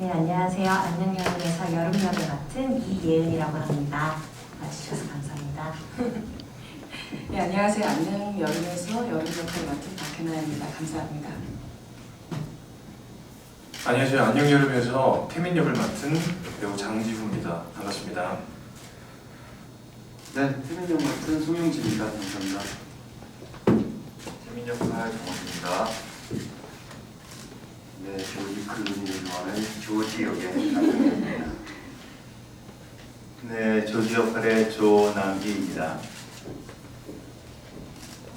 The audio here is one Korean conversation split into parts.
네, 안녕하세요. 안녕여름에서 여름역을 맡은 이예은이라고 합니다. 와주셔서 감사합니다. 네, 안녕하세요. 안녕 여름에서 여름 역할을 맡은 박혜나입니다. 감사합니다. 안녕하세요. 안녕 여름에서 태민 역을 맡은 배우 장지후입니다. 반갑습니다. 네, 태민 역 맡은 송영진입니다. 감사합니다. 태민 역할 정원입니다. 네, 조지 클루니를 좋아하는 조지 역의 남편입니다. 네, 조지 역할의 조남기입니다.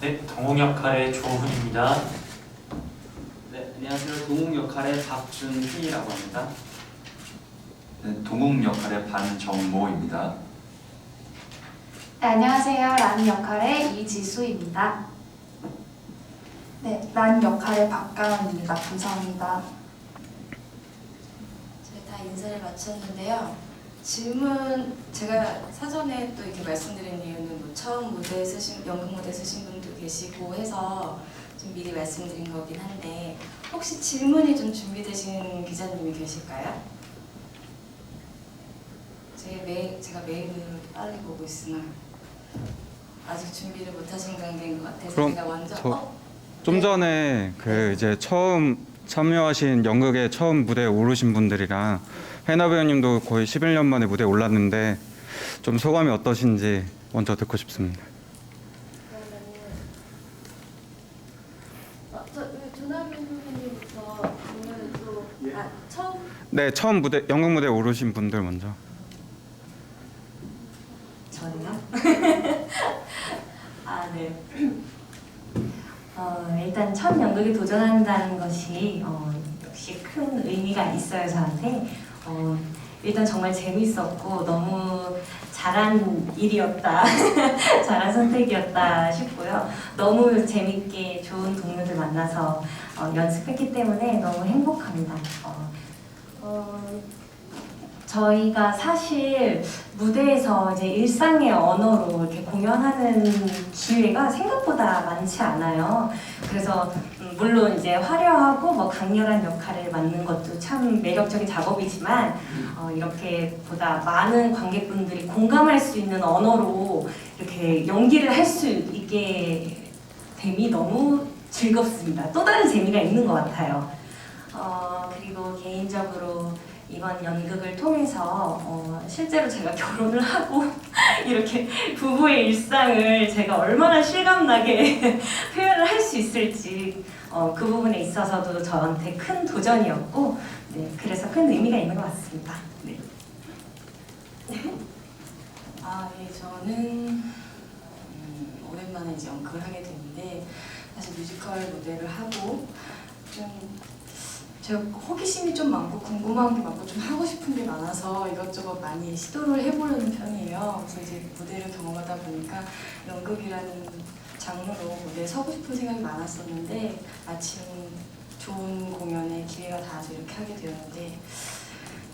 네, 동욱 역할의 조훈입니다. 네, 안녕하세요. 동욱 역할의 박준휘라고 합니다. 네, 동욱 역할의 반정모입니다. 네, 안녕하세요. 란 역할의 이지수입니다. 네, 란 역할의 박가은입니다. 감사합니다. 저희 다 인사를 마쳤는데요. 질문 제가 사전에 또 이렇게 말씀드린 이유는 뭐 처음 무대 쓰신 연극 무대 쓰신 분도 계시고 해서 좀 미리 말씀드린 거긴 한데 혹시 질문이 좀 준비되신 기자님이 계실까요? 제가 메일을 빨리 보고 있으나 아직 준비를 못하신 관계인 것 같아서 그럼 제가 먼저 좀 전에 그 이제 처음 참여하신 연극에 처음 무대에 오르신 분들이랑 해나 배우님도 거의 11년 만에 무대에 올랐는데 좀 소감이 어떠신지 먼저 듣고 싶습니다. 조남현 선생님부터 오늘 또 처음 네, 처음 무대 연극 무대에 오르신 분들 먼저. 저는요? 아, 네. 일단 첫 연극에 도전한다는 것이 역시 큰 의미가 있어요, 저한테. 일단 정말 재밌었고 너무 잘한 일이었다, 잘한 선택이었다 싶고요. 너무 재밌게 좋은 동료들 만나서 연습했기 때문에 너무 행복합니다. 저희가 사실 무대에서 이제 일상의 언어로 이렇게 공연하는 기회가 생각보다 많지 않아요. 그래서 물론 이제 화려하고 뭐 강렬한 역할을 맡는 것도 참 매력적인 작업이지만 이렇게 보다 많은 관객분들이 공감할 수 있는 언어로 이렇게 연기를 할 수 있게 됨이 너무 즐겁습니다. 또 다른 재미가 있는 것 같아요. 그리고 개인적으로 이번 연극을 통해서 실제로 제가 결혼을 하고 이렇게 부부의 일상을 제가 얼마나 실감나게 표현을 할 수 있을지 그 부분에 있어서도 저한테 큰 도전이었고 네, 그래서 큰 의미가 있는 것 같습니다. 네. 네, 저는 오랜만에 이제 연극을 하게 됐는데 사실 뮤지컬 무대를 하고 좀 제가 호기심이 좀 많고 궁금한 게 많고 좀 하고 싶은 게 많아서 이것저것 많이 시도를 해보려는 편이에요. 그래서 이제 무대를 경험하다 보니까 연극이라는 장르로 무대에 서고 싶은 생각이 많았었는데 마침 좋은 공연의 기회가 닿아서 이렇게 하게 되었는데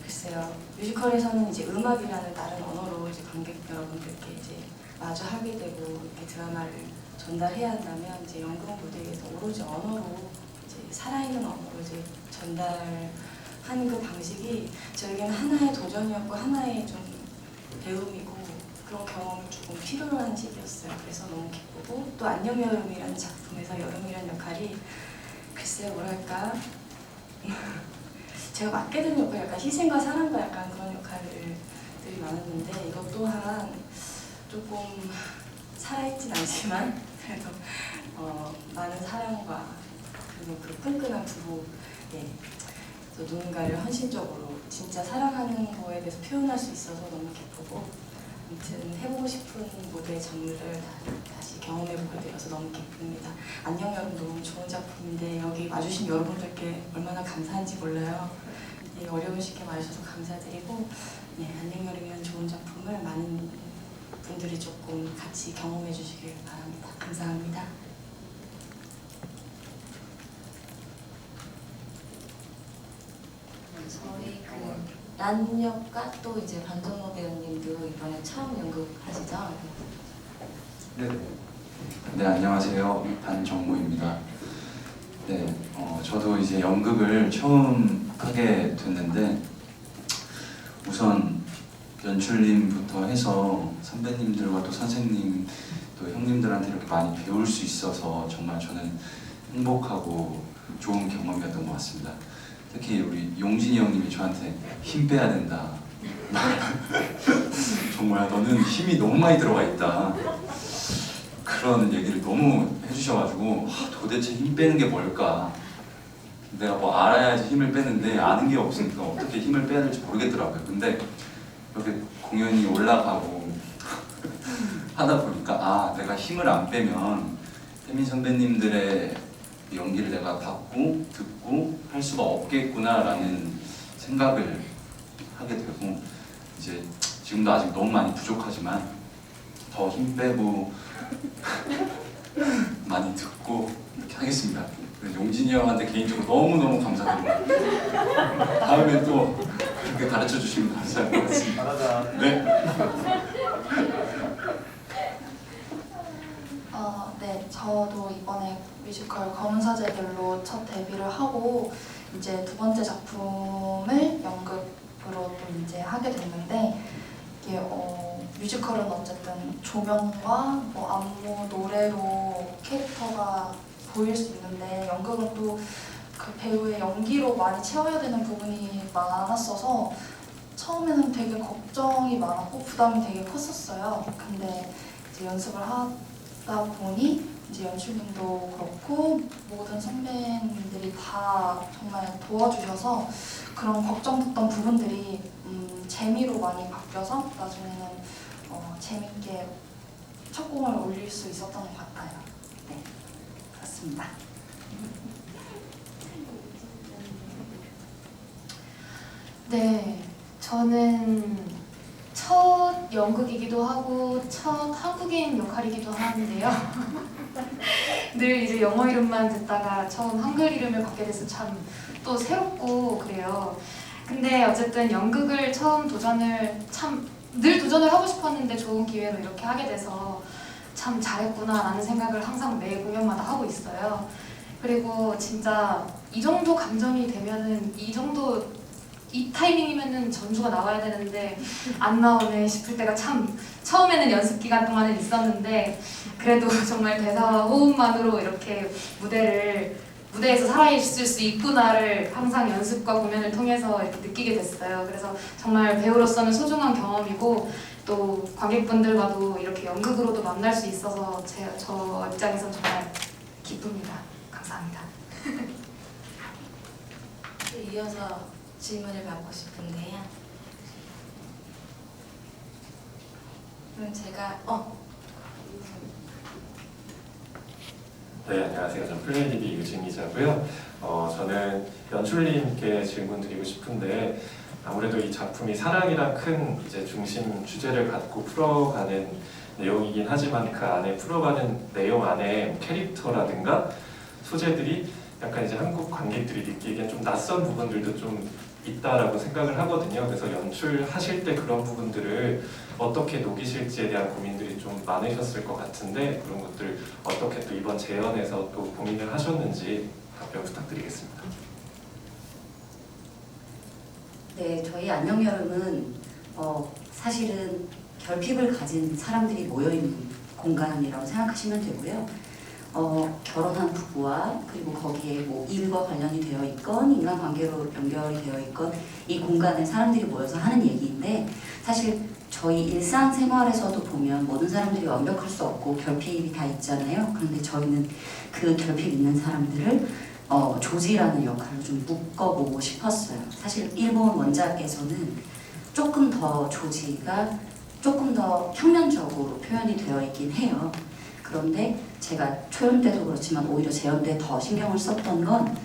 글쎄요, 뮤지컬에서는 이제 음악이라는 다른 언어로 이제 관객 여러분들께 이제 마주 하게 되고 이렇게 드라마를 전달해야 한다면 이제 연극 무대에서 오로지 언어로 이제 살아있는 언어로 이제 전달하는 그 방식이 저에게는 하나의 도전이었고 하나의 좀 배움이고 그런 경험을 조금 필요로 한 시기였어요. 그래서 너무 기쁘고 또 안녕 여름이라는 작품에서 여름이라는 역할이 글쎄요 뭐랄까 제가 맡게 된 역할이 약간 희생과 사랑과 약간 그런 역할들이 많았는데 이것 또한 조금 살아있진 않지만 그래도 많은 사랑과 그리고 그 끈끈한 부부 또 누군가를 헌신적으로 진짜 사랑하는 거에 대해서 표현할 수 있어서 너무 기쁘고 아무튼 해보고 싶은 무대 장르를 다시 경험해보게 되어서 너무 기쁩니다. 안녕 여름 너무 좋은 작품인데 여기 와주신 여러분들께 얼마나 감사한지 몰라요. 어려운 시기에 와주셔서 감사드리고 안녕 여름이라는 좋은 작품을 많은 분들이 조금 같이 경험해 주시길 바랍니다. 감사합니다. 저희 란 역과 또 이제 반정모 배우님도 이번에 처음 연극 하시죠? 네, 안녕하세요. 반정모입니다. 네, 저도 이제 연극을 처음 하게 됐는데 우선 연출님부터 해서 선배님들과 또 선생님 또 형님들한테 이렇게 많이 배울 수 있어서 정말 저는 행복하고 좋은 경험이었던 것 같습니다. 특히 우리 용진이 형님이 저한테 힘 빼야 된다. 정말 너는 힘이 너무 많이 들어가 있다. 그런 얘기를 너무 해주셔가지고 도대체 힘 빼는 게 뭘까? 내가 뭐 알아야지 힘을 빼는데 아는 게 없으니까 어떻게 힘을 빼야 될지 모르겠더라고요. 근데 이렇게 공연이 올라가고 하다 보니까 아, 내가 힘을 안 빼면 태민 선배님들의 연기를 내가 받고 듣고 할 수가 없겠구나라는 생각을 하게 되고 이제 지금도 아직 너무 많이 부족하지만 더 힘 빼고 많이 듣고 이렇게 하겠습니다. 용진이 형한테 개인적으로 너무너무 감사드리고 다음에 또 그렇게 가르쳐 주시면 감사할 것 같습니다. 네. 네, 저도 이번에 뮤지컬 검은 사제들로 첫 데뷔를 하고 이제 두 번째 작품을 연극으로 또 이제 하게 됐는데 이게 뮤지컬은 어쨌든 조명과 뭐 안무, 노래로 캐릭터가 보일 수 있는데 연극은 또 그 배우의 연기로 많이 채워야 되는 부분이 많았어서 처음에는 되게 걱정이 많았고 부담이 되게 컸었어요. 근데 이제 연습을 하다 보니 이제 연출님도 그렇고 모든 선배님들이 다 정말 도와주셔서 그런 걱정됐던 부분들이 재미로 많이 바뀌어서 나중에는 재밌게 첫 공을 올릴 수 있었던 것 같아요. 네, 그렇습니다. 네, 저는 첫 연극이기도 하고 첫 한국인 역할이기도 하는데요. 늘 이제 영어 이름만 듣다가 처음 한글 이름을 받게 돼서 참 또 새롭고 그래요. 근데 어쨌든 연극을 처음 늘 도전을 하고 싶었는데 좋은 기회로 이렇게 하게 돼서 참 잘했구나라는 생각을 항상 매 공연마다 하고 있어요. 그리고 진짜 이 정도 감정이 되면은 이 타이밍이면은 전주가 나와야 되는데 안 나오네 싶을 때가 참 처음에는 연습 기간 동안은 있었는데 그래도 정말 대사와 호흡만으로 이렇게 무대에서 살아있을 수 있구나를 항상 연습과 공연을 통해서 이렇게 느끼게 됐어요. 그래서 정말 배우로서는 소중한 경험이고 또 관객분들과도 이렇게 연극으로도 만날 수 있어서 저 입장에서 정말 기쁩니다. 감사합니다. 이어서 질문을 받고 싶은데요. 그럼 제가 네, 안녕하세요. 저는 플레이TV 유진 기자고요. 저는 연출님께 질문 드리고 싶은데 아무래도 이 작품이 사랑이란 큰 이제 중심 주제를 갖고 풀어가는 내용이긴 하지만 그 안에 풀어가는 내용 안에 캐릭터라든가 소재들이 약간 이제 한국 관객들이 느끼기엔 좀 낯선 부분들도 좀 있다라고 생각을 하거든요. 그래서 연출하실 때 그런 부분들을 어떻게 녹이실지에 대한 고민들이 좀 많으셨을 것 같은데 그런 것들 어떻게 또 이번 재연에서 또 고민을 하셨는지 답변 부탁드리겠습니다. 네, 저희 안녕 여름은 사실은 결핍을 가진 사람들이 모여있는 공간이라고 생각하시면 되고요. 결혼한 부부와 그리고 거기에 뭐 일과 관련이 되어 있건 인간관계로 연결이 되어 있건 이 공간에 사람들이 모여서 하는 얘기인데 사실 저희 일상생활에서도 보면 모든 사람들이 완벽할 수 없고 결핍이 다 있잖아요. 그런데 저희는 그 결핍 있는 사람들을 조지라는 역할로 좀 묶어보고 싶었어요. 사실 일본 원작에서는 조금 더 조지가 조금 더 평면적으로 표현이 되어 있긴 해요. 그런데 제가 초연 때도 그렇지만 오히려 재연 때 더 신경을 썼던 건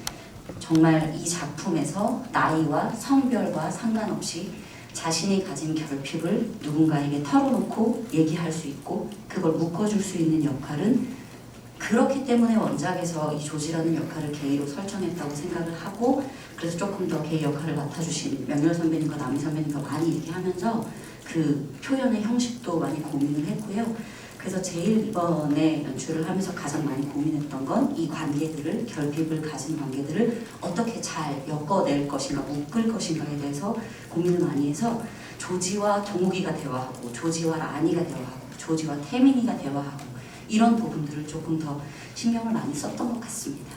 정말 이 작품에서 나이와 성별과 상관없이 자신이 가진 결핍을 누군가에게 털어놓고 얘기할 수 있고 그걸 묶어줄 수 있는 역할은 그렇기 때문에 원작에서 이 조지라는 역할을 게이로 설정했다고 생각을 하고 그래서 조금 더 게이 역할을 맡아주신 명렬 선배님과 남희 선배님과 많이 얘기하면서 그 표현의 형식도 많이 고민을 했고요. 그래서 제일 이번에 연출을 하면서 가장 많이 고민했던 건 이 관계들을, 결핍을 가진 관계들을 어떻게 잘 엮어낼 것인가, 묶을 것인가에 대해서 고민을 많이 해서 조지와 동욱이가 대화하고, 조지와 라니가 대화하고, 조지와 태민이가 대화하고, 이런 부분들을 조금 더 신경을 많이 썼던 것 같습니다.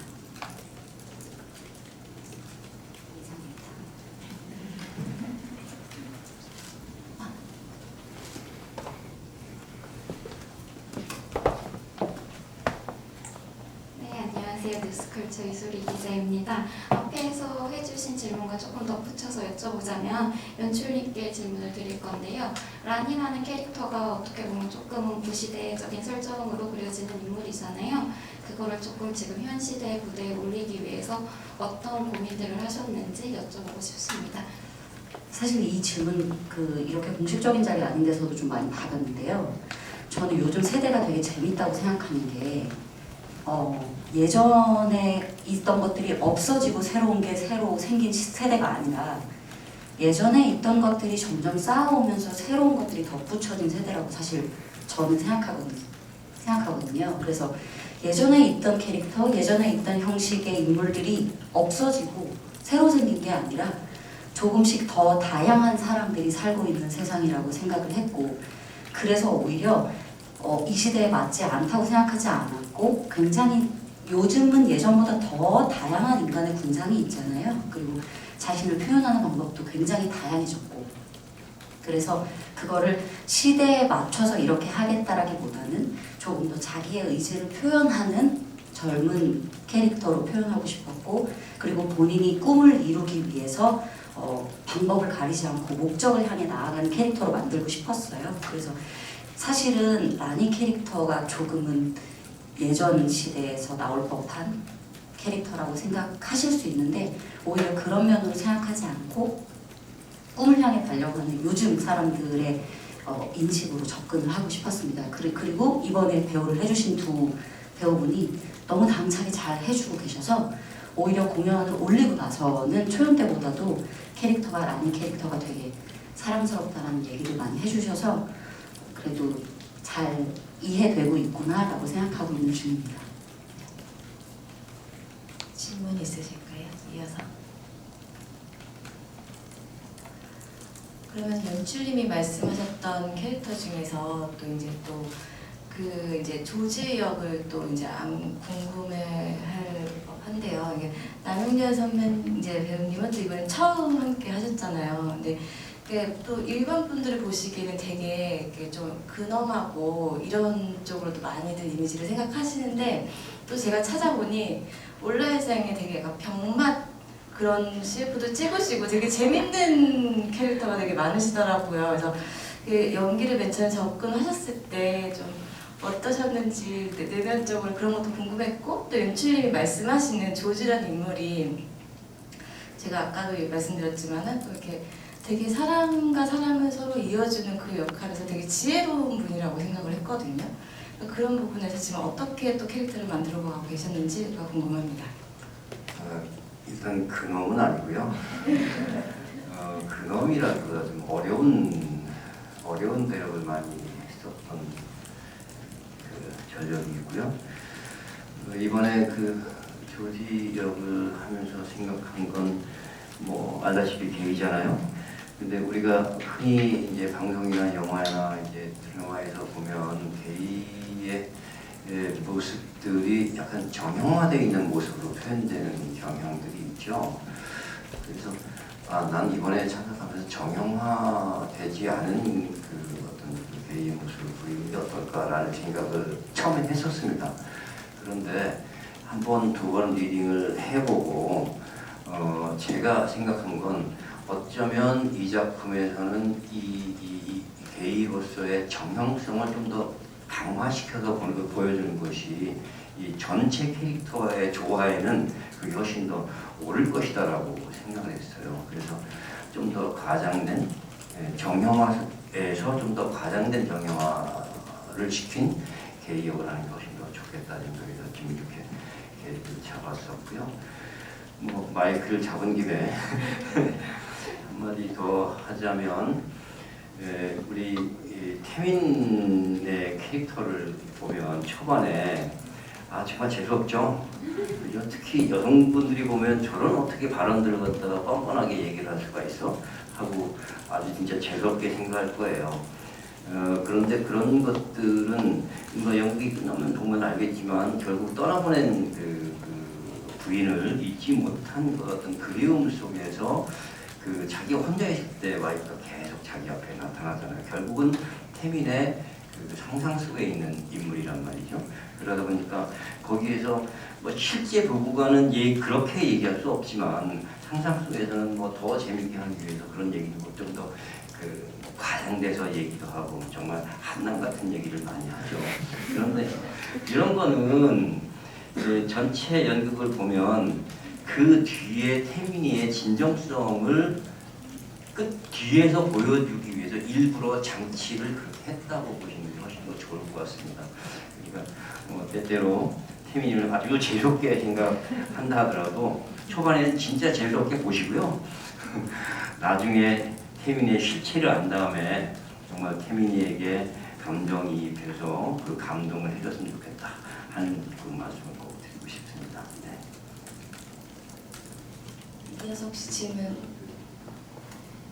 안녕하세요. 뉴스컬처 이소리 기자입니다. 앞에서 해주신 질문과 조금 덧붙여서 여쭤보자면 연출님께 질문을 드릴 건데요. 라니라는 캐릭터가 어떻게 보면 조금은 구시대적인 설정으로 그려지는 인물이잖아요. 그거를 조금 지금 현 시대 무대에 올리기 위해서 어떤 고민들을 하셨는지 여쭤보고 싶습니다. 사실 이 질문 이렇게 공식적인 자리 아닌 데서도 좀 많이 받았는데요. 저는 요즘 세대가 되게 재밌다고 생각하는 게 예전에 있던 것들이 없어지고 새로운 게 새로 생긴 세대가 아니라 예전에 있던 것들이 점점 쌓아오면서 새로운 것들이 덧붙여진 세대라고 사실 저는 생각하거든요. 그래서 예전에 있던 캐릭터, 예전에 있던 형식의 인물들이 없어지고 새로 생긴 게 아니라 조금씩 더 다양한 사람들이 살고 있는 세상이라고 생각을 했고, 그래서 오히려 이 시대에 맞지 않다고 생각하지 않았고, 굉장히 요즘은 예전보다 더 다양한 인간의 군상이 있잖아요. 그리고 자신을 표현하는 방법도 굉장히 다양해졌고, 그래서 그거를 시대에 맞춰서 이렇게 하겠다라기보다는 조금 더 자기의 의지를 표현하는 젊은 캐릭터로 표현하고 싶었고, 그리고 본인이 꿈을 이루기 위해서 방법을 가리지 않고 목적을 향해 나아가는 캐릭터로 만들고 싶었어요. 그래서 사실은 라니 캐릭터가 조금은 예전 시대에서 나올 법한 캐릭터라고 생각하실 수 있는데, 오히려 그런 면으로 생각하지 않고 꿈을 향해 달려가는 요즘 사람들의 인식으로 접근을 하고 싶었습니다. 그리고 이번에 배우를 해주신 두 배우분이 너무 당차게 잘 해주고 계셔서 오히려 공연을 올리고 나서는 초연 때보다도 캐릭터가, 라니 캐릭터가 되게 사랑스럽다는 얘기를 많이 해주셔서 그래도 잘 이해되고 있구나라고 생각하고 있는 중입니다. 질문 있으실까요? 이어서. 그러면 연출님이 말씀하셨던 캐릭터 중에서 또 이제 이제 조지 역을 또 이제 궁금해할 법한데요. 이게 남윤현 선배 이제 배우님은 또 이번에 처음 함께 하셨잖아요. 근데 또 일반 분들이 보시기에는 되게 좀 근엄하고 이런 쪽으로도 많이들 이미지를 생각하시는데, 또 제가 찾아보니 온라인상에 되게 약간 병맛 그런 CF도 찍으시고 되게 재밌는 캐릭터가 되게 많으시더라고요. 그래서 연기를 맨 처음에 접근하셨을 때 좀 어떠셨는지 내면적으로 그런 것도 궁금했고, 또 연출님이 말씀하시는 조지라는 인물이 제가 아까도 말씀드렸지만은 또 이렇게 되게 사람과 사람을 서로 이어주는 그 역할에서 되게 지혜로운 분이라고 생각을 했거든요. 그런 부분에서 지금 어떻게 또 캐릭터를 만들어 가고 계셨는지가 궁금합니다. 일단 근엄은 아니고요. 근엄이라기보다 좀 어려운 배역을 많이 했었던 전력이고요. 이번에 조지 역을 하면서 생각한 건 뭐 알다시피 게이잖아요. 근데 우리가 흔히 이제 방송이나 영화나 이제 드라마에서 보면 게이의 모습들이 약간 정형화되어 있는 모습으로 표현되는 경향들이 있죠. 그래서 난 이번에 찾아가면서 정형화되지 않은 어떤 게이의 모습을 보이는 게 어떨까라는 생각을 처음에 했었습니다. 그런데 한 번, 두 번 리딩을 해보고 제가 생각한 건 어쩌면 이 작품에서는 이 게이로서의 정형성을 좀 더 강화시켜서 보여주는 것이 이 전체 캐릭터의 조화에는 그게 훨씬 더 옳을 것이다라고 생각을 했어요. 그래서 좀 더 과장된 정형화에서 좀 더 과장된 정형화를 시킨 게이 역을 하는 게 훨씬 더 좋겠다는 생각에서 지금 이렇게 게이를 잡았었고요. 뭐 마이크를 잡은 김에 한마디 더 하자면 우리 이 태민의 캐릭터를 보면 초반에 정말 재수없죠. 그죠? 특히 여성분들이 보면 저런 어떻게 발언들을 갖다가 뻔뻔하게 얘기를 할 수가 있어? 하고 아주 진짜 재수없게 생각할 거예요. 그런데 그런 것들은 뭐 연극이 끝나면 보면 알겠지만 결국 떠나보낸 그 부인을 잊지 못한 그 어떤 그리움 속에서 그 자기 혼자 있을 때와 계속 자기 앞에 나타나잖아요. 결국은 태민의 그 상상 속에 있는 인물이란 말이죠. 그러다 보니까 거기에서 뭐 실제 부부가는 그렇게 얘기할 수 없지만 상상 속에서는 뭐 더 재밌게 하기 위해서 그런 얘기도 좀 더 과장돼서 얘기도 하고 정말 한남 같은 얘기를 많이 하죠. 그런데 이런 거는 전체 연극을 보면 그 뒤에 태민이의 진정성을 끝 뒤에서 보여주기 위해서 일부러 장치를 그렇게 했다고 보시는 게 훨씬 더 좋을 것 같습니다. 그러니까 때때로 태민이를 아주 재수없게 생각한다 하더라도 초반에는 진짜 재수없게 보시고요. 나중에 태민이의 실체를 안 다음에 정말 태민이에게 감정이입해서 그 감동을 해줬으면 좋겠다 하는 그 말씀을 꼭 드리고 싶습니다. 네. 이어서 혹시 질문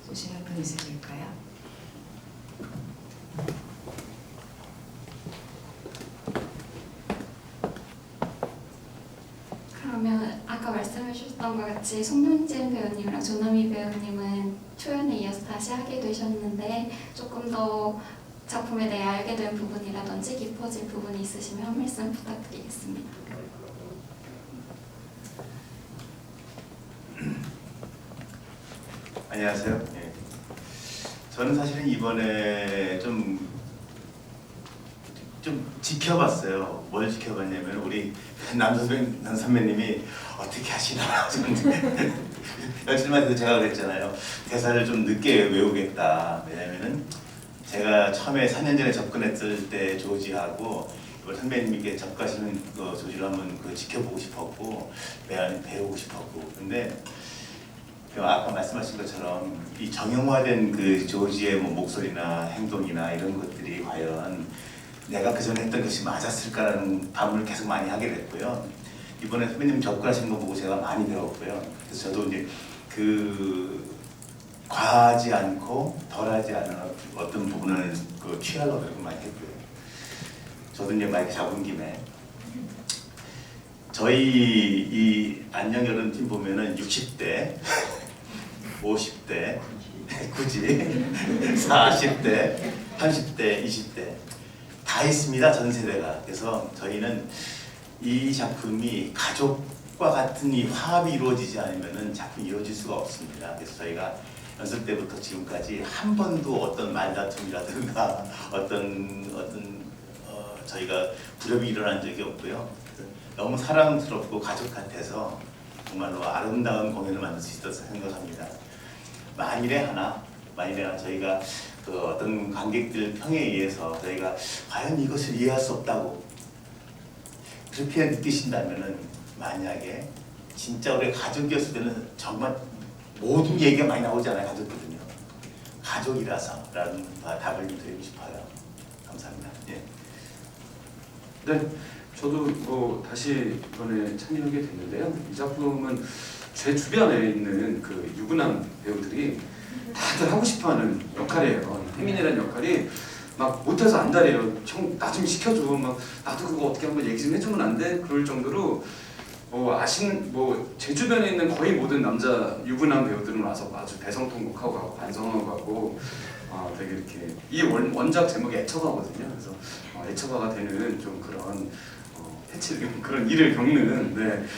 보시는 분 있으실까요? 그러면 아까 말씀해 주셨던 것 같이 송윤진 배우님이랑 조남희 배우님은 초연에 이어서 다시 하게 되셨는데 조금 더 작품에 대해 알게 된 부분이라든지 깊어진 부분이 있으시면 한 말씀 부탁드리겠습니다. 안녕하세요. 예. 저는 사실은 이번에 좀 지켜봤어요. 뭘 지켜봤냐면 우리 남 선배님이 어떻게 하시나. 며칠만 해도 제가 그랬잖아요. 대사를 좀 늦게 외우겠다. 왜냐면은 제가 처음에 4년 전에 접근했을 때 조지하고 선배님께 접근하시는 그 조지를 한번 지켜보고 싶었고 배우고 싶었고. 근데 아까 말씀하신 것처럼 이 정형화된 그 조지의 뭐 목소리나 행동이나 이런 것들이 과연 내가 그전에 했던 것이 맞았을까라는 반문을 계속 많이 하게 됐고요. 이번에 선배님 접근하시는 거 보고 제가 많이 배웠고요. 그래서 저도 이제 과하지 않고 덜하지 않은 어떤 부분을 취하려고 노력을 많이 했고요. 저도 이제 마이크 잡은 김에 저희 이 안녕 여름 팀 보면은 60대, 50대, 굳이 40대, 30대, 20대 다 있습니다. 전 세대가. 그래서 저희는 이 작품이 가족과 같은 이 화합이 이루어지지 않으면은 작품이 이루어질 수가 없습니다. 그래서 저희가 연습 때부터 지금까지 한 번도 어떤 말다툼이라든가 저희가 불협이 일어난 적이 없고요. 너무 사랑스럽고 가족 같아서 정말로 아름다운 공연을 만들 수 있었다 생각합니다. 만일에 하나 저희가 어떤 관객들 평에 의해서 저희가 과연 이것을 이해할 수 없다고 그렇게 느끼신다면은 만약에 진짜 우리 가족이었을 때는 정말 모든 얘기가 많이 나오잖아요. 가족거든요. 가족이라서라는 답을 드리고 싶어요. 감사합니다. 예. 네, 저도 다시 이번에 참여하게 됐는데요. 이 작품은 제 주변에 있는 그 유부남 배우들이 다들 하고 싶어하는 역할이에요. 태민이라는 역할이 막 못해서 안달해요. 나 좀 시켜줘. 막 나도 그거 어떻게 한번 얘기 좀 해주면 안 돼? 그럴 정도로 제 주변에 있는 거의 모든 남자 유부남 배우들은 와서 아주 대성통곡하고 하고 반성하고 하고 되게 이렇게 이 원작 제목이 애처가거든요. 그래서 애처가가 되는 좀 그런 그런 일을 겪는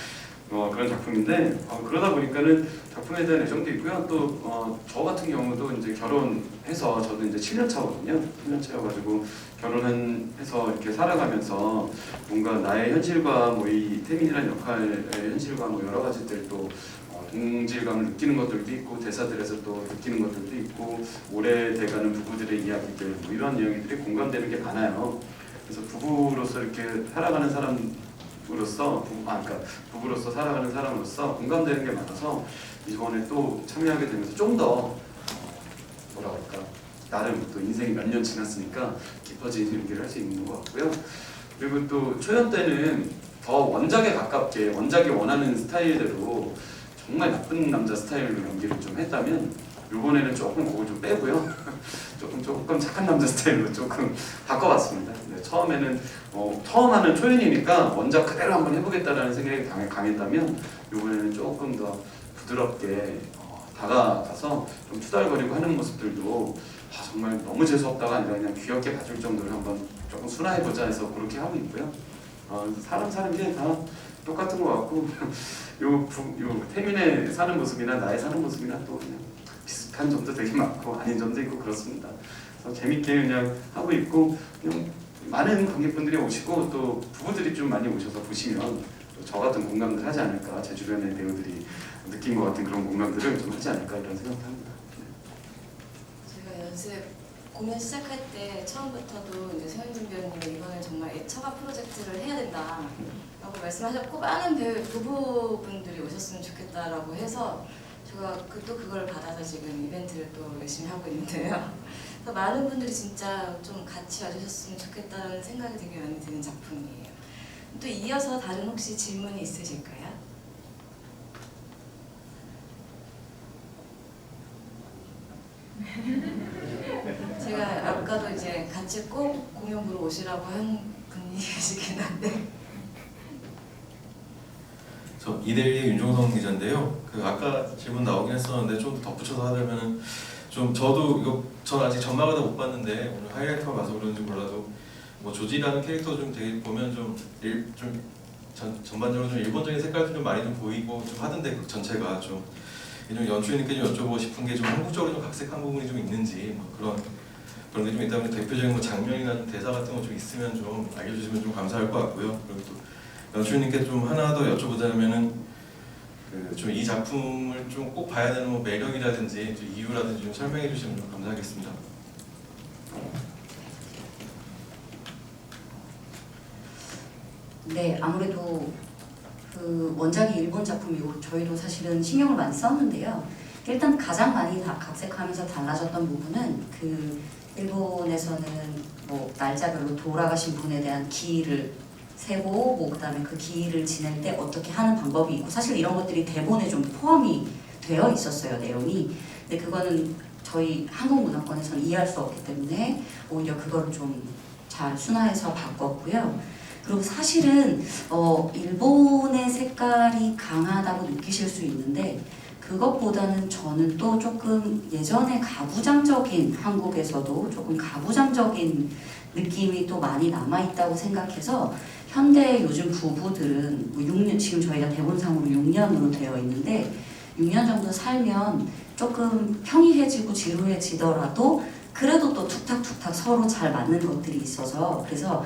그런 작품인데 그러다 보니까는 작품에 대한 애정도 있고요. 또 저 같은 경우도 이제 결혼해서 저도 이제 7년 차거든요. 7년 차여가지고 결혼해서 이렇게 살아가면서 뭔가 나의 현실과 이 태민이라는 역할의 현실과 여러 가지들 또 동질감을 느끼는 것들도 있고 대사들에서 또 느끼는 것들도 있고 오래돼가는 부부들의 이야기들 이런 이야기들이 공감되는 게 많아요. 그래서 부부로서 이렇게 살아가는 사람으로서 부부로서 살아가는 사람으로서 공감되는 게 많아서 이번에 또 참여하게 되면서 좀 더 나름 또 인생이 몇 년 지났으니까 깊어진 연기를 할 수 있는 것 같고요. 그리고 또 초연 때는 더 원작에 가깝게 원작이 원하는 스타일대로 정말 나쁜 남자 스타일로 연기를 좀 했다면 이번에는 조금 그걸 좀 빼고요. 조금 착한 남자 스타일로 조금 바꿔봤습니다. 네, 처음에는 처음 하는 초연이니까 원작 그대로 한번 해보겠다라는 생각이 강했다면 이번에는 조금 더 부드럽게 다가가서 좀 투덜거리고 하는 모습들도 정말 너무 재수없다가 아니라 그냥 귀엽게 봐줄 정도로 한번 조금 순화해보자 해서 그렇게 하고 있고요. 사람 사는 게 다 똑같은 것 같고 요 태민의 사는 모습이나 나의 사는 모습이나 또 그냥 비슷한 점도 되게 많고 아닌 점도 있고 그렇습니다. 그래서 재밌게 그냥 하고 있고 그냥 많은 관객분들이 오시고 또 부부들이 좀 많이 오셔서 보시면 또 저 같은 공감들 하지 않을까, 제 주변의 배우들이 느낀 것 같은 그런 공감들을 좀 하지 않을까 이런 생각을 합니다. 제가 연습 공연 시작할 때 처음부터도 이제 서현진 배우님이 이번에 정말 애처가 프로젝트를 해야 된다라고 말씀하셨고 많은 부부분들이 오셨으면 좋겠다라고 해서 제가 또 그걸 받아서 지금 이벤트를 또 열심히 하고 있는데요. 그래서 많은 분들이 진짜 좀 같이 와주셨으면 좋겠다는 생각이 되게 많이 드는 작품이에요. 또 이어서 다른 혹시 질문이 있으실까요? 제가 아까도 이제 같이 꼭 공연 보러 오시라고 한 분이 계시긴 한데 저 이데일리의 윤종성 기자인데요. 아까 질문 나오긴 했었는데 좀 더 덧붙여서 하자면은 좀 저도 전 아직 전막을 다 못 봤는데 오늘 하이라이트만 봐서 그런지 몰라도 뭐 조지라는 캐릭터 좀 되게 보면 전반적으로 좀 일본적인 색깔도 좀 많이 좀 보이고 좀 하던데 그 전체가 좀 연출님께 좀 여쭤보고 싶은 게 좀 한국적으로 좀 각색한 부분이 좀 있는지 뭐 그런 게 좀 있다면 대표적인 뭐 장면이나 좀 대사 같은 거 좀 있으면 좀 알려주시면 좀 감사할 것 같고요. 그리고 또 연출님께 좀 하나 더 여쭤보자면은 좀 이 작품을 좀 꼭 봐야 되는 뭐 매력이라든지 이유라든지 좀 설명해 주시면 좀 감사하겠습니다. 네, 아무래도 그 원작이 일본 작품이고 저희도 사실은 신경을 많이 썼는데요. 일단 가장 많이 각색하면서 달라졌던 부분은 그 일본에서는 뭐 날짜별로 돌아가신 분에 대한 기일을 세고 뭐 그다음에 그 기일을 지낼 때 어떻게 하는 방법이 있고 사실 이런 것들이 대본에 좀 포함이 되어 있었어요, 내용이. 근데 그거는 저희 한국 문화권에서는 이해할 수 없기 때문에 오히려 그거를 좀 잘 순화해서 바꿨고요. 그리고 사실은 일본의 색깔이 강하다고 느끼실 수 있는데 그것보다는 저는 또 조금 예전에 가부장적인 한국에서도 조금 가부장적인 느낌이 또 많이 남아있다고 생각해서 현대 요즘 부부들은 뭐 6년, 지금 저희가 대본상으로 6년으로 되어 있는데 6년 정도 살면 조금 평이해지고 지루해지더라도 그래도 또 툭탁툭탁 서로 잘 맞는 것들이 있어서 그래서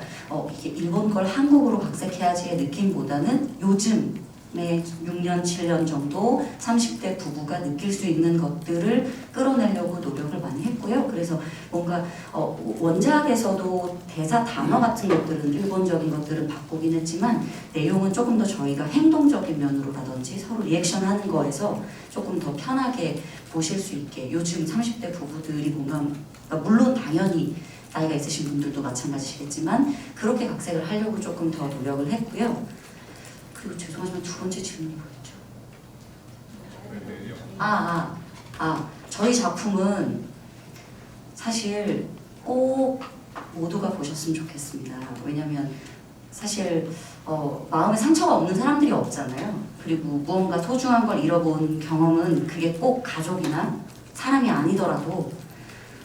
이게 일본 걸 한국으로 각색해야지의 느낌보다는 요즘의 6년, 7년 정도 30대 부부가 느낄 수 있는 것들을 끌어내려고 노력을 많이 했고요. 그래서 뭔가 원작에서도 대사 단어 같은 것들은 일본적인 것들은 바꾸긴 했지만 내용은 조금 더 저희가 행동적인 면으로라든지 서로 리액션하는 거에서 조금 더 편하게 보실 수 있게 요즘 30대 부부들이 물론 당연히 나이가 있으신 분들도 마찬가지시겠지만 그렇게 각색을 하려고 조금 더 노력을 했고요. 그리고 죄송하지만 두 번째 질문이 뭐였죠? 저희 작품은 사실 꼭 모두가 보셨으면 좋겠습니다. 왜냐면 사실 마음에 상처가 없는 사람들이 없잖아요. 그리고 무언가 소중한 걸 잃어본 경험은 그게 꼭 가족이나 사람이 아니더라도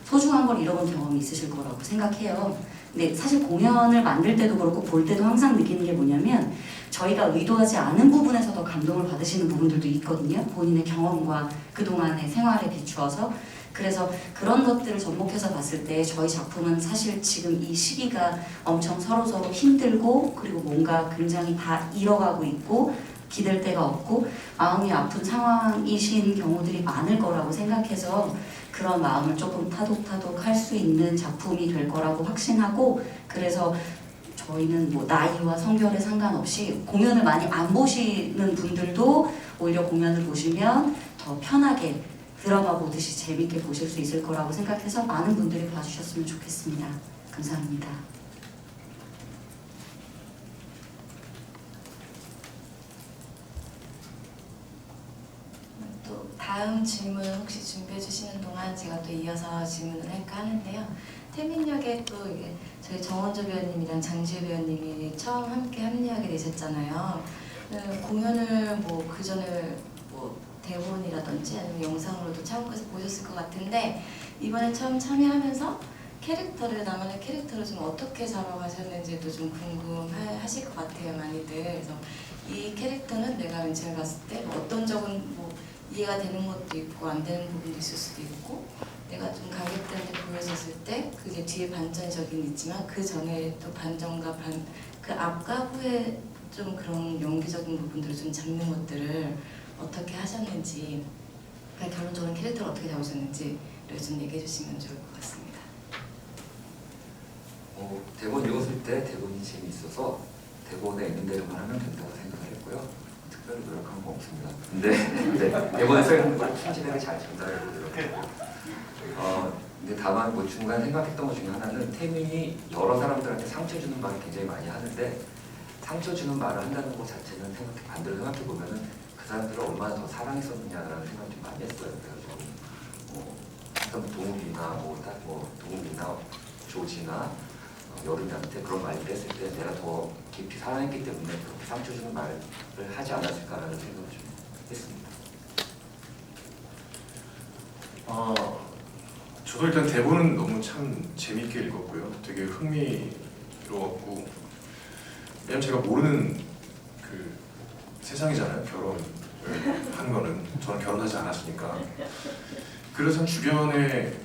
소중한 걸 잃어본 경험이 있으실 거라고 생각해요. 근데 사실 공연을 만들 때도 그렇고 볼 때도 항상 느끼는 게 뭐냐면 저희가 의도하지 않은 부분에서 더 감동을 받으시는 부분들도 있거든요. 본인의 경험과 그동안의 생활에 비추어서. 그래서 그런 것들을 접목해서 봤을 때 저희 작품은 사실 지금 이 시기가 엄청 서로서로 힘들고 그리고 뭔가 굉장히 다 잃어가고 있고 기댈 데가 없고 마음이 아픈 상황이신 경우들이 많을 거라고 생각해서 그런 마음을 조금 타독타독 할 수 있는 작품이 될 거라고 확신하고 그래서 저희는 뭐 나이와 성별에 상관없이 공연을 많이 안 보시는 분들도 오히려 공연을 보시면 더 편하게 드라마 보듯이 재밌게 보실 수 있을 거라고 생각해서 많은 분들이 봐주셨으면 좋겠습니다. 감사합니다. 또 다음 질문 혹시 준비해 주시는 동안 제가 또 이어서 질문을 할까 하는데요. 태민역에 또 이게 저희 정원조 배우님이랑 장지우 배우님이 처음 함께 합류하게 되셨잖아요. 공연을 뭐 그 전에 뭐 대본이라든지 아니면 영상으로도 참고해서 보셨을 것 같은데 이번에 처음 참여하면서 캐릭터를 나만의 캐릭터를 좀 어떻게 잡아가셨는지도 좀 궁금하실 것 같아요, 많이들. 그래서 이 캐릭터는 내가 맨 처음에 봤을 때 어떤 적은 뭐 이해가 되는 것도 있고 안 되는 부분도 있을 수도 있고 내가 좀 관객들한테 보여줬을 때 그게 뒤에 반전이 저긴 있지만 그 전에 또 반전과 그 앞과 후에 좀 그런 연기적인 부분들을 좀 잡는 것들을 어떻게 하셨는지 그러니까 결론적으로 캐릭터를 어떻게 잡으셨는지를 좀 얘기해 주시면 좋을 것 같습니다. 대본 읽었을 때 대본이 재미있어서 대본에 있는 대로만 하면 된다고 생각을 했고요. 특별히 노력한 거 없습니다. 근데 대본에 써 있는 걸 순진하게 잘 전달해 보더라고요. 근데 다만 뭐 중간 생각했던 것 중에 하나는 태민이 여러 사람들한테 상처 주는 말을 굉장히 많이 하는데 상처 주는 말을 한다는 것 자체는 반대로 생각해 보면은 그 사람들을 얼마나 더 사랑했었느냐라는 생각을 좀 많이 했어요. 그래서 동욱이나 동욱이나 조지나 여름이한테 그런 말을 했을 때 내가 더 깊이 사랑했기 때문에 그렇게 상처 주는 말을 하지 않았을까라는 생각을 좀 했습니다. 저도 일단 대본은 너무 참 재밌게 읽었고요. 되게 흥미로웠고 왜냐면 제가 모르는 그 세상이잖아요. 결혼을 하는 거는 저는 결혼하지 않았으니까. 그래서 주변에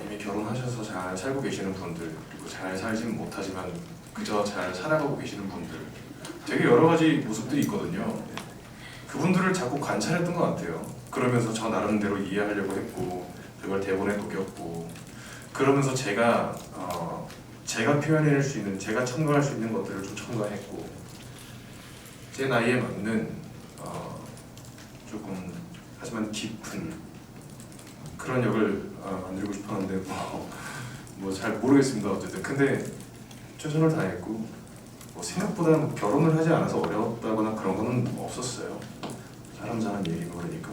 이미 결혼하셔서 잘 살고 계시는 분들 그리고 잘 살지는 못하지만 그저 잘 살아가고 계시는 분들 되게 여러 가지 모습들이 있거든요. 그분들을 자꾸 관찰했던 것 같아요. 그러면서 저 나름대로 이해하려고 했고 그걸 대본에 녹였고 그러면서 제가 표현해낼 수 있는 제가 첨가할 수 있는 것들을 좀 첨가했고 제 나이에 맞는 조금 하지만 깊은 그런 역을 만들고 싶었는데 뭐 잘 모르겠습니다. 어쨌든 근데 최선을 다했고 뭐 생각보다 뭐 결혼을 하지 않아서 어려웠다거나 그런 거는 없었어요. 사람 사는 얘기고 그러니까.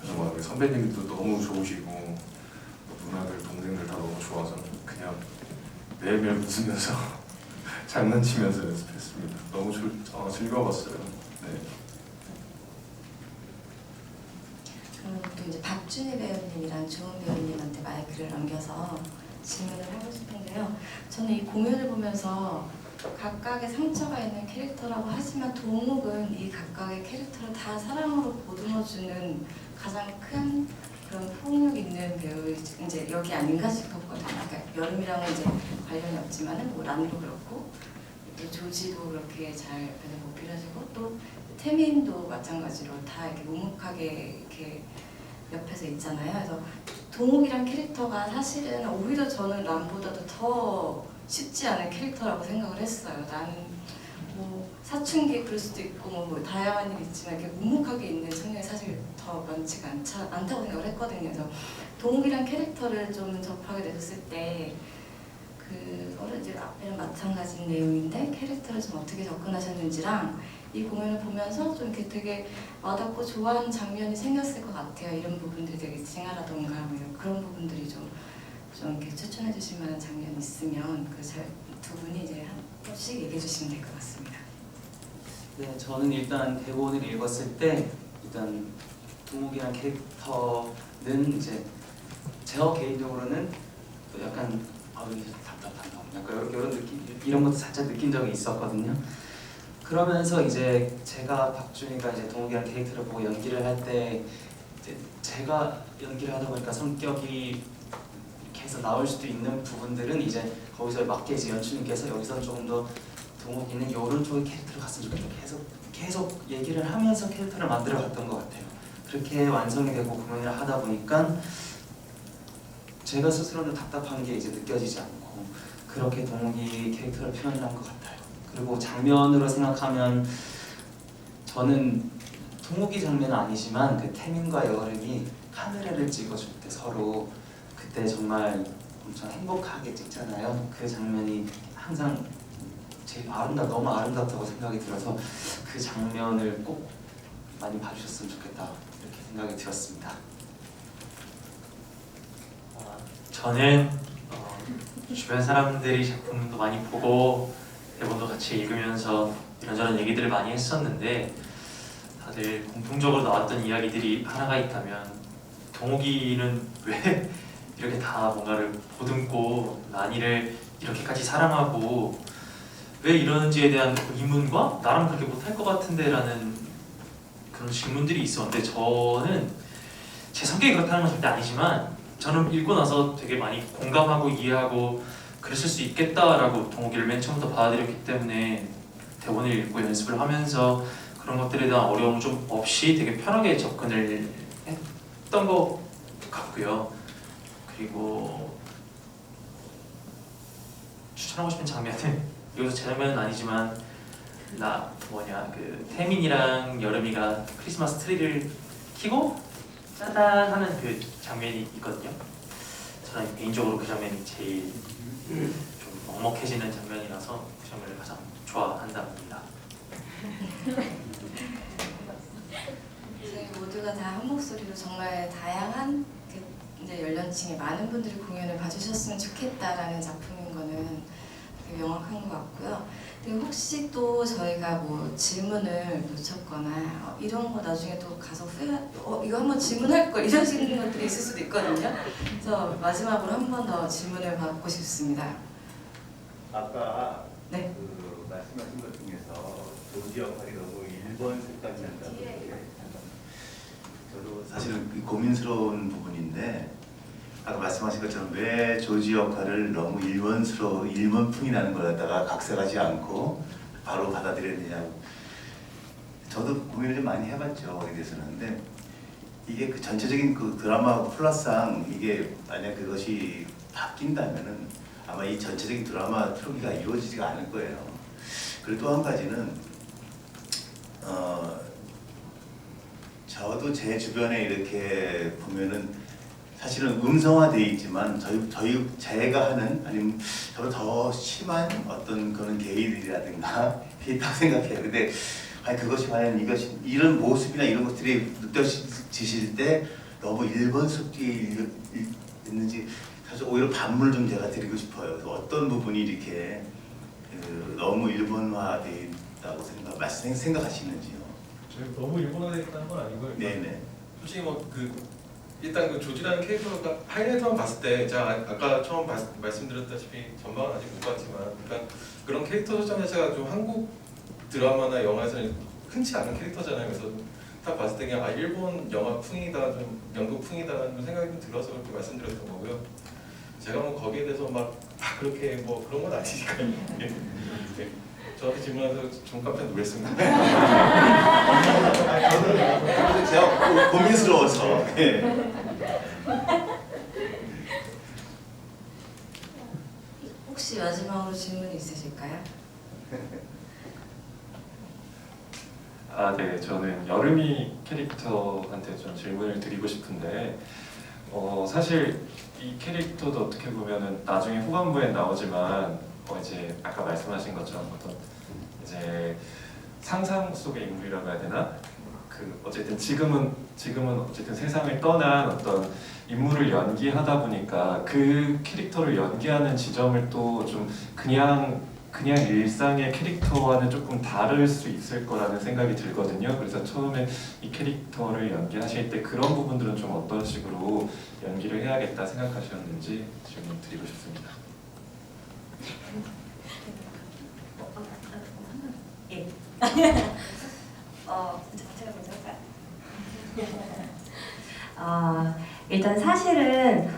그래서 뭐 선배님도 너무 좋으시고 누나들 동생들 다 너무 좋아서 그냥 매일매일 웃으면서 장난치면서 연습했습니다. 너무 즐거웠어요. 네. 그럼 또 이제 박준희 배우님이랑 조은 배우님한테 마이크를 넘겨서 질문을 하고 싶은데요. 저는 이 공연을 보면서 각각의 상처가 있는 캐릭터라고 하지만 동욱은 이 각각의 캐릭터를 다 사랑으로 보듬어주는 가장 큰 그런 폭력 있는 배우 이제 여기 아닌가 싶었거든요. 그러니까 여름이랑은 이제 관련이 없지만은 뭐 란도 그렇고 또 조지도 그렇게 잘 배를 못 빌어주고 또 태민도 마찬가지로 다 이렇게 묵묵하게 이렇게 옆에서 있잖아요. 그래서 동욱이란 캐릭터가 사실은 오히려 저는 란보다도 더 쉽지 않은 캐릭터라고 생각을 했어요. 나는 뭐 사춘기 그럴 수도 있고 뭐 다양한 일이 있지만 이렇게 묵묵하게 있는 청년이 사실 더 많지가 않다고 생각을 했거든요. 그래서 동욱이란 캐릭터를 좀 접하게 되셨을 때 그거를 이제 앞에는 마찬가지인 내용인데 캐릭터를 좀 어떻게 접근하셨는지랑 이 공연을 보면서 좀 이렇게 되게 와닿고 좋아하는 장면이 생겼을 것 같아요. 이런 부분들이 되게 징하라던가 뭐 그런 부분들이 좀 이렇게 추천해 주실 만한 장면이 있으면 두 분이 이제 한 번씩 얘기해 주시면 될 것 같습니다. 네, 저는 일단 대본을 읽었을 때 일단 동욱이란 캐릭터는 이제 제가 개인적으로는 약간 답답하다 약간 이런 느낌 이런 것도 살짝 느낀 적이 있었거든요. 그러면서 이제 제가 박준희가 이제 동욱이란 캐릭터를 보고 연기를 할 때 이제 제가 연기를 하다 보니까 성격이 이렇게 해서 나올 수도 있는 부분들은 이제 거기서 맞게 이제 연출님께서 여기서 조금 더 동욱이는 이런 쪽의 캐릭터로 갔으면 좋겠다 계속 얘기를 하면서 캐릭터를 만들어 갔던 것 같아요. 그렇게 완성이 되고 공연을 하다 보니까 제가 스스로는 답답한 게 이제 느껴지지 않고 그렇게 동욱이 캐릭터를 표현을 한 것 같아요. 그리고 장면으로 생각하면 저는 동욱이 장면은 아니지만 그 태민과 여름이 카메라를 찍어줄 때 서로 그때 정말 엄청 행복하게 찍잖아요. 그 장면이 항상 제일 너무 아름답다고 생각이 들어서 그 장면을 꼭 많이 봐주셨으면 좋겠다 이렇게 생각이 들었습니다. 저는 주변 사람들이 작품도 많이 보고 대본도 같이 읽으면서 이런저런 얘기들을 많이 했었는데 다들 공통적으로 나왔던 이야기들이 하나가 있다면 동욱이는 왜 이렇게 다 뭔가를 보듬고 난이를 이렇게까지 사랑하고 왜 이러는지에 대한 의문과 나랑 그렇게 못할 것 같은데 라는 그런 질문들이 있었는데 저는 제 성격이 그렇다는 건 절대 아니지만 저는 읽고 나서 되게 많이 공감하고 이해하고 그랬을 수 있겠다라고 동욱이를 맨 처음부터 받아들였기 때문에 대본을 읽고 연습을 하면서 그런 것들에 대한 어려움 좀 없이 되게 편하게 접근을 했던 것 같고요. 그리고 추천하고 싶은 장면은 여기서 제 장면은 아니지만 그 태민이랑 여름이가 크리스마스 트리를 켜고 짜잔 하는 그 장면이 있거든요. 저는 개인적으로 그 장면이 제일 좀 먹먹해지는 장면이라서 그 장면을 가장 좋아한답니다. 저희 모두가 다 한 목소리로 정말 다양한 이제 연령층의 많은 분들이 공연을 봐주셨으면 좋겠다라는 작품인 거는 되게 명확한 것 같고요. 그리고 혹시 또 저희가 뭐 질문을 놓쳤거나 이런 거 나중에 또 가서 이거 한번 질문할 걸 이러시는 것들이 있을 수도 있거든요. 그래서 마지막으로 한 번 더 질문을 받고 싶습니다. 아까 네. 그 말씀하신 것 중에서 조지 역할이 너무 일본식 같지 않다고 저도 사실은 고민스러운 부분인데 아까 말씀하신 것처럼 왜 조지 역할을 너무 일본풍이 나는 걸 갖다가 각색하지 않고 바로 받아들였느냐고 저도 고민을 좀 많이 해봤죠. 거기에 대해서는. 근데 이게 그 전체적인 그 드라마 플러스상 이게 만약 그것이 바뀐다면은 아마 이 전체적인 드라마 트로피가 이루어지지가 않을 거예요. 그리고 또 한 가지는 저도 제 주변에 이렇게 보면은 사실은 음성화되어 있지만 제가 하는 아니면 저보다 더 심한 어떤 그런 게이들이라든가 딱 생각해요. 근데 아니 그것이 과연 이런 모습이나 이런 것들이 느껴지실 때 너무 일본스럽게 있는지 사실 오히려 반문을 좀 제가 드리고 싶어요. 그래서 어떤 부분이 이렇게 너무 일본화되어 있다고 생각하시는지요? 너무 일본화되어 있다는 건 아니고요. 네네. 솔직히 일단 그 조지라는 캐릭터가 하이라이트만 봤을 때 제가 아까 처음 말씀드렸다시피 전방은 아직 못 봤지만 그러니까 그런 캐릭터 설정 자체가 좀 한국 드라마나 영화에서는 흔치 않은 캐릭터잖아요. 그래서 딱 봤을 때 그냥 일본 영화 풍이다, 좀 연극 풍이다라는 생각이 좀 들어서 그렇게 말씀드렸던 거고요. 제가 거기에 대해서 그렇게 그런 건 아니니까요. 네. 저한테 질문해서 좀 깜짝 놀랐습니다. 저는 제가 고민스러워서. 네. 혹시 마지막으로 질문이 있으실까요? 네, 저는 여름이 캐릭터한테 좀 질문을 드리고 싶은데 사실 이 캐릭터도 어떻게 보면은 나중에 후반부에 나오지만 이제 아까 말씀하신 것처럼 어떤 이제 상상 속의 인물이라고 해야 되나? 어쨌든 지금은 어쨌든 세상을 떠난 어떤 인물을 연기하다 보니까 그 캐릭터를 연기하는 지점을 또 좀 그냥 일상의 캐릭터와는 조금 다를 수 있을 거라는 생각이 들거든요. 그래서 처음에 이 캐릭터를 연기하실 때 그런 부분들은 좀 어떤 식으로 연기를 해야겠다 생각하셨는지 질문 드리고 싶습니다. 예. 제가 먼저 할까요? 일단 사실은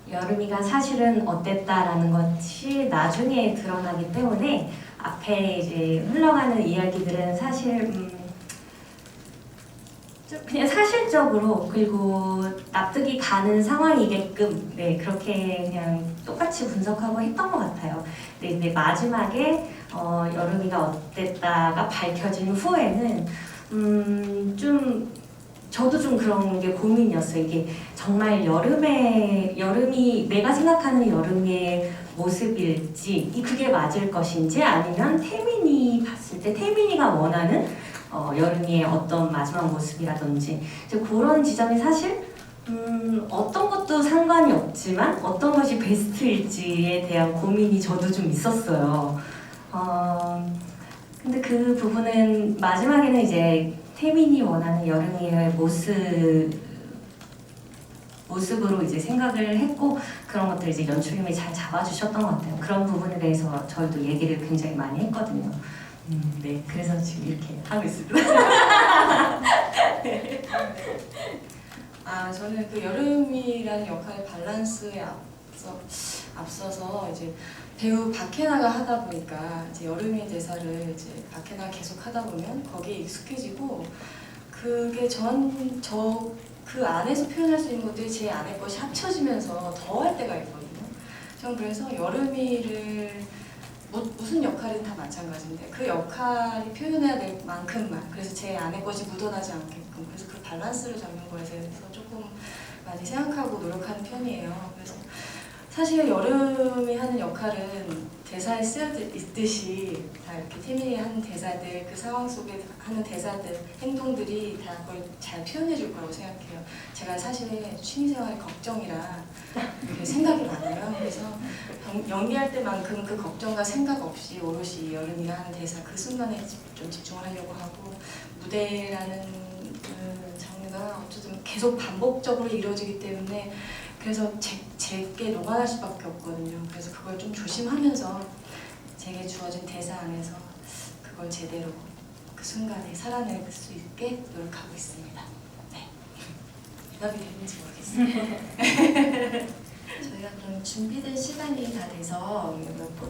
여름이가 사실은 어땠다라는 것이 나중에 드러나기 때문에 앞에 이제 흘러가는 이야기들은 사실 좀 그냥 사실적으로 그리고 납득이 가는 상황이게끔 그렇게 그냥 똑같이 분석하고 했던 것 같아요. 근데 마지막에 여름이가 어땠다가 밝혀진 후에는 좀 저도 좀 그런 게 고민이었어요. 이게 정말 여름이 내가 생각하는 여름의 모습일지 그게 맞을 것인지 아니면 태민이 봤을 때 태민이가 원하는 여름이의 어떤 마지막 모습이라든지 이제 그런 지점이 사실 어떤 것도 상관이 없지만 어떤 것이 베스트일지에 대한 고민이 저도 좀 있었어요. 근데 그 부분은 마지막에는 이제 태민이 원하는 여름이의 모습으로 이제 생각을 했고 그런 것들 이제 연출님이 잘 잡아주셨던 것 같아요. 그런 부분에 대해서 저희도 얘기를 굉장히 많이 했거든요. 네, 그래서 지금 이렇게 하고 있습니다. 네. 저는 그 여름이라는 역할의 밸런스에 앞서서 이제 배우 박해나가 하다 보니까 이제 여름의 대사를 이제 박해나가 계속 하다 보면 거기에 익숙해지고 그게 그 안에서 표현할 수 있는 것들이 제 안에 것이 합쳐지면서 더 할 때가 있거든요. 전 그래서 여름이를 무슨 역할이든 다 마찬가지인데 그 역할이 표현해야 될 만큼만 그래서 제 안에 것이 묻어나지 않게끔 그래서 그 밸런스를 잡는 거에 대해서 조금 많이 생각하고 노력하는 편이에요. 그래서 사실 여름이 하는 역할은 대사에 쓰여 있듯이 다 이렇게 태민이 하는 대사들 그 상황 속에 하는 대사들 행동들이 다 그걸 잘 표현해 줄 거라고 생각해요. 제가 사실 취미생활이 걱정이라 이렇게 생각이 많아요. 그래서 연기할 때만큼 그 걱정과 생각 없이 오롯이 여름이가 하는 대사 그 순간에 좀 집중을 하려고 하고 무대라는 그 장르가 어쨌든 계속 반복적으로 이루어지기 때문에 그래서 제게 녹아날 수밖에 없거든요. 그래서 그걸 좀 조심하면서 제게 주어진 대사 안에서 그걸 제대로 그 순간에 살아낼 수 있게 노력하고 있습니다. 네. 대답이 되는지 모르겠어요. 저희가 그럼 준비된 시간이 다 돼서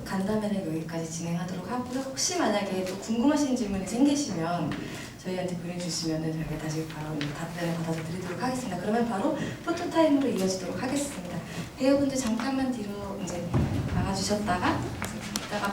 간담회를 여기까지 진행하도록 하고요. 혹시 만약에 또 궁금하신 질문이 생기시면 저희한테 보내주시면 저희가 다시 바로 답변을 받아서 드리도록 하겠습니다. 그러면 바로 포토타임으로 이어지도록 하겠습니다. 배우분들 잠깐만 뒤로 이제 나가주셨다가